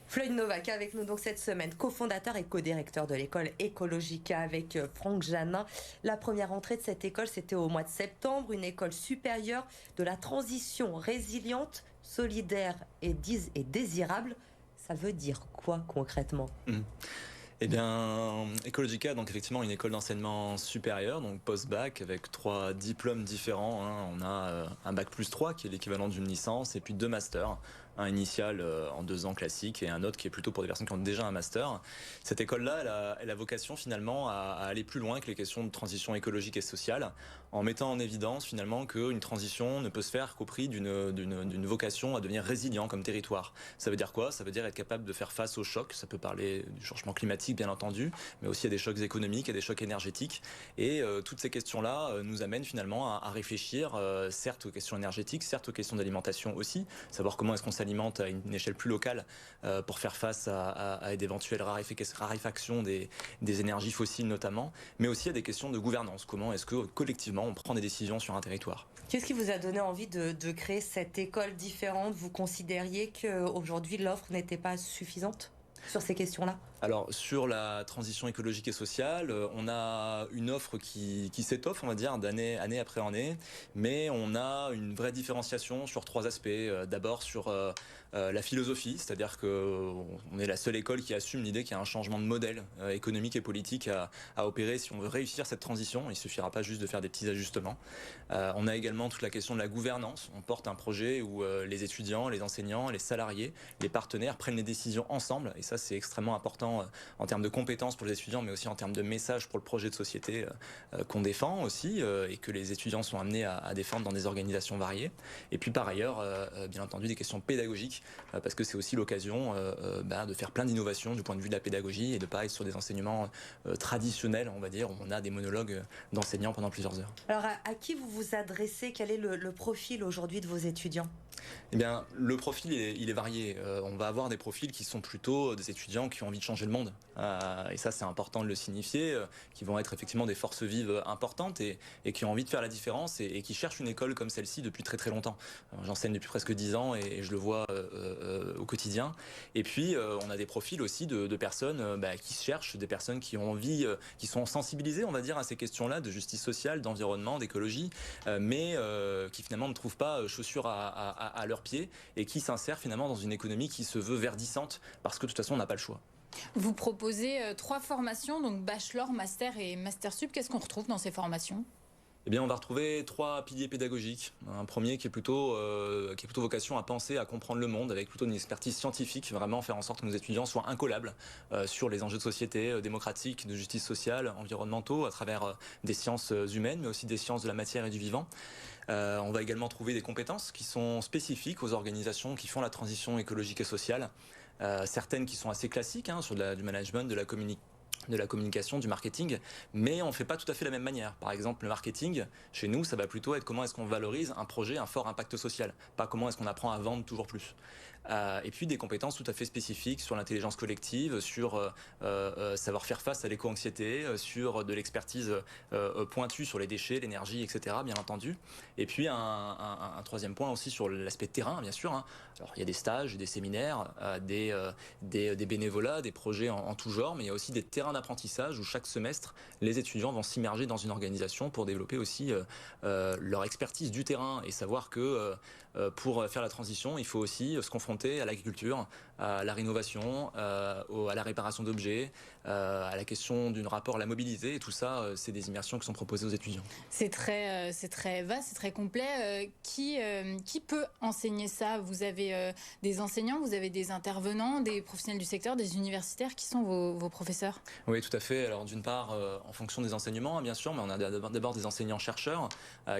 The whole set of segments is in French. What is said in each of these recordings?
Floyd Novak avec nous donc cette semaine, cofondateur et co-directeur de l'école Ecologica avec Franck Janin. La première entrée de cette école, c'était au mois de septembre, une école supérieure de la transition résiliente, solidaire et désirable. Ça veut dire quoi concrètement? Eh bien, Ecologica, donc effectivement une école d'enseignement supérieur, donc post-bac, avec 3 diplômes différents, hein. On a un bac plus 3 qui est l'équivalent d'une licence, et puis 2 masters, un initial en 2 ans classique et un autre qui est plutôt pour des personnes qui ont déjà un master. Cette école-là, elle a vocation finalement à aller plus loin que les questions de transition écologique et sociale, en mettant en évidence finalement qu'une transition ne peut se faire qu'au prix d'une vocation à devenir résilient comme territoire. Ça veut dire quoi? Ça veut dire être capable de faire face aux chocs. Ça peut parler du changement climatique bien entendu, mais aussi à des chocs économiques, à des chocs énergétiques. Et toutes ces questions-là nous amènent finalement à réfléchir, certes aux questions énergétiques, certes aux questions d'alimentation aussi, savoir comment est-ce qu'on s'alimente à une échelle plus locale pour faire face à d'éventuelles raréfactions des énergies fossiles notamment, mais aussi à des questions de gouvernance. Comment est-ce que collectivement on prend des décisions sur un territoire? Qu'est-ce qui vous a donné envie de créer cette école différente? Vous considériez qu'aujourd'hui l'offre n'était pas suffisante sur ces questions-là? Alors, sur la transition écologique et sociale, on a une offre qui s'étoffe, on va dire, année après année, mais on a une vraie différenciation sur 3 aspects. D'abord sur la philosophie, c'est-à-dire qu'on est la seule école qui assume l'idée qu'il y a un changement de modèle économique et politique à opérer si on veut réussir cette transition. Il ne suffira pas juste de faire des petits ajustements. On a également toute la question de la gouvernance. On porte un projet où les étudiants, les enseignants, les salariés, les partenaires prennent les décisions ensemble, et ça c'est extrêmement important en termes de compétences pour les étudiants, mais aussi en termes de messages pour le projet de société qu'on défend aussi, et que les étudiants sont amenés à défendre dans des organisations variées. Et puis par ailleurs, bien entendu, des questions pédagogiques, parce que c'est aussi l'occasion de faire plein d'innovations du point de vue de la pédagogie et de ne pas être sur des enseignements traditionnels, on va dire, où on a des monologues d'enseignants pendant plusieurs heures. Alors à qui vous vous adressez? Quel est le profil aujourd'hui de vos étudiants? Eh bien, le profil, il est varié. On va avoir des profils qui sont plutôt des étudiants qui ont envie de changer le monde. Et ça, c'est important de le signifier, qui vont être effectivement des forces vives importantes et qui ont envie de faire la différence et qui cherchent une école comme celle-ci depuis très très longtemps. J'enseigne depuis presque 10 ans et je le vois au quotidien. Et puis, on a des profils aussi de personnes qui se cherchent, des personnes qui ont envie, qui sont sensibilisées, on va dire, à ces questions-là de justice sociale, d'environnement, d'écologie, mais qui finalement ne trouvent pas chaussures à leurs pieds et qui s'insèrent finalement dans une économie qui se veut verdissante parce que de toute façon on n'a pas le choix. Vous proposez 3 formations, donc bachelor, master et master sup. Qu'est-ce qu'on retrouve dans ces formations? Eh bien, on va retrouver 3 piliers pédagogiques. Un premier qui est plutôt vocation à penser, à comprendre le monde, avec plutôt une expertise scientifique, vraiment faire en sorte que nos étudiants soient incollables sur les enjeux de société, démocratique, de justice sociale, environnementaux, à travers des sciences humaines, mais aussi des sciences de la matière et du vivant. On va également trouver des compétences qui sont spécifiques aux organisations qui font la transition écologique et sociale. Certaines qui sont assez classiques, sur du management, de la communication, du marketing, mais on ne fait pas tout à fait la même manière. Par exemple, le marketing, chez nous, ça va plutôt être comment est-ce qu'on valorise un projet, un fort impact social, pas comment est-ce qu'on apprend à vendre toujours plus. Et puis des compétences tout à fait spécifiques sur l'intelligence collective, sur savoir faire face à l'éco-anxiété, sur de l'expertise pointue sur les déchets, l'énergie, etc., bien entendu. Et puis un troisième point aussi sur l'aspect terrain, bien sûr. Alors il y a des stages, des séminaires, des bénévolats, des projets en tout genre, mais il y a aussi des terrains d'apprentissage où chaque semestre, les étudiants vont s'immerger dans une organisation pour développer aussi leur expertise du terrain et savoir que pour faire la transition, il faut aussi se confronter à l'agriculture, à la rénovation, à la réparation d'objets, à la question du rapport à la mobilité. Et tout ça, c'est des immersions qui sont proposées aux étudiants. C'est très vaste, c'est très complet. Qui peut enseigner ça? Vous avez des enseignants, vous avez des intervenants, des professionnels du secteur, des universitaires. Qui sont vos professeurs? Oui, tout à fait. Alors d'une part, en fonction des enseignements, bien sûr, mais on a d'abord des enseignants-chercheurs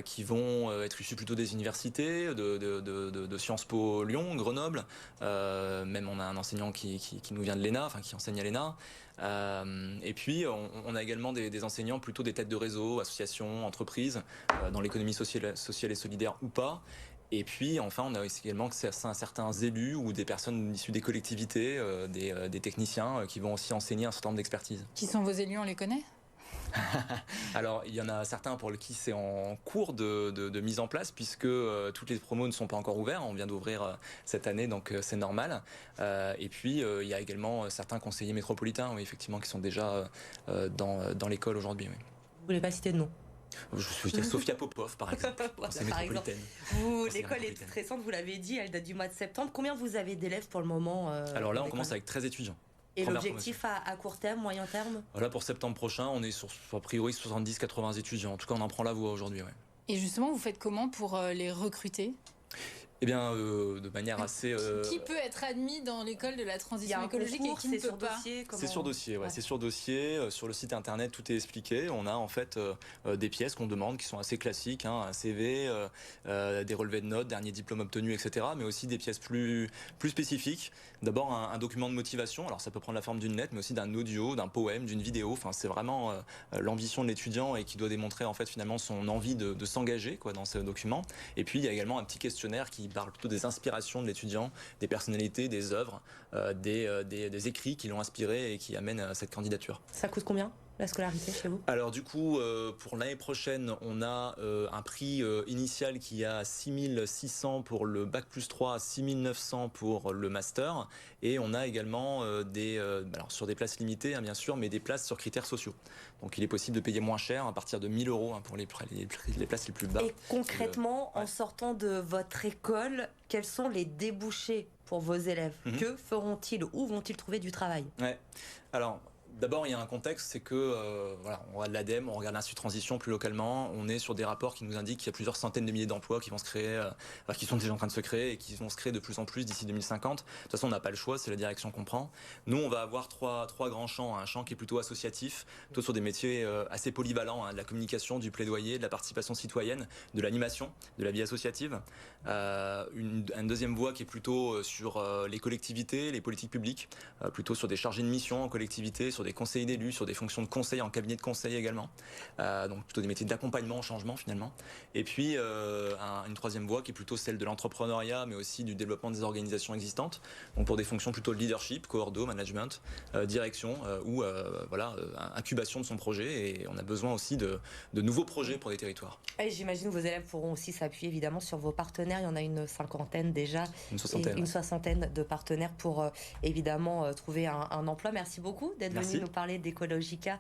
qui vont être issus plutôt des universités, de Sciences Po Lyon, Grenoble. Même on a un enseignant qui nous vient de l'ENA, enfin qui enseigne à l'ENA. Et puis on a également des enseignants plutôt des têtes de réseau, associations, entreprises, dans l'économie sociale et solidaire ou pas. Et puis enfin on a également certains élus ou des personnes issues des collectivités, des techniciens qui vont aussi enseigner un certain nombre d'expertises. Qui sont vos élus, on les connaît? Alors, il y en a certains pour qui c'est en cours de mise en place, puisque toutes les promos ne sont pas encore ouvertes. On vient d'ouvrir cette année, donc c'est normal. Et puis, il y a également certains conseillers métropolitains, oui, effectivement, qui sont déjà dans l'école aujourd'hui. Oui. Vous voulez pas citer de nom? Je suis Sophia Popov, par exemple, conseillère Par exemple. métropolitaine. L'école est toute récente, vous l'avez dit, elle date du mois de septembre. Combien vous avez d'élèves pour le moment Alors là, dans on commence l'école? avec 13 étudiants. Et Première l'objectif à court terme, moyen terme? Voilà, pour septembre prochain, on est sur a priori 70-80 étudiants. En tout cas, on en prend la voie aujourd'hui. Ouais. Et justement, vous faites comment pour les recruter? Eh bien, de manière assez... Qui peut être admis dans l'école de la Il y a transition un écologique concours, et qui ne c'est sur peut pas? dossier? C'est sur dossier, ouais. C'est sur dossier. Sur le site internet, tout est expliqué. On a en fait des pièces qu'on demande qui sont assez classiques, hein, un CV, des relevés de notes, dernier diplôme obtenu, etc. Mais aussi des pièces plus spécifiques. D'abord un document de motivation. Alors ça peut prendre la forme d'une lettre, mais aussi d'un audio, d'un poème, d'une vidéo. Enfin, c'est vraiment l'ambition de l'étudiant et qui doit démontrer en fait finalement son envie de s'engager quoi dans ce document. Et puis il y a également un petit questionnaire qui parle plutôt des inspirations de l'étudiant, des personnalités, des œuvres, des écrits qui l'ont inspiré et qui amènent à cette candidature. Ça coûte combien, la scolarité chez vous? Alors du coup, pour l'année prochaine, on a un prix initial qui est à 6 600 pour le bac plus 3, 6 900 pour le master, et on a également alors sur des places limitées, hein, bien sûr, mais des places sur critères sociaux. Donc il est possible de payer moins cher à partir de 1 000 € hein, pour les places les plus bas. Et concrètement, en sortant de votre école, quels sont les débouchés pour vos élèves? Que feront-ils? Où vont-ils trouver du travail? Ouais. Alors, d'abord, il y a un contexte, c'est que voilà, on regarde l'ADEME, on regarde l'Institut Transition plus localement, on est sur des rapports qui nous indiquent qu'il y a plusieurs centaines de milliers d'emplois qui vont se créer, qui sont déjà en train de se créer et qui vont se créer de plus en plus d'ici 2050. De toute façon, on n'a pas le choix, c'est la direction qu'on prend. Nous, on va avoir trois grands champs. Un champ qui est plutôt associatif, plutôt sur des métiers assez polyvalents, hein, de la communication, du plaidoyer, de la participation citoyenne, de l'animation, de la vie associative. Une deuxième voie qui est plutôt sur les collectivités, les politiques publiques, plutôt sur des chargés de mission en collectivité, sur des conseillers d'élus, sur des fonctions de conseil en cabinet de conseil également. Donc plutôt des métiers d'accompagnement au changement finalement. Et puis une troisième voie qui est plutôt celle de l'entrepreneuriat, mais aussi du développement des organisations existantes. Donc pour des fonctions plutôt de leadership, coordo, management, direction ou voilà, incubation de son projet. Et on a besoin aussi de nouveaux projets pour des territoires. Et j'imagine que vos élèves pourront aussi s'appuyer évidemment sur vos partenaires. Il y en a une cinquantaine déjà. Une soixantaine de partenaires pour évidemment trouver un emploi. Merci beaucoup d'être venu nous parler d'Ecologica.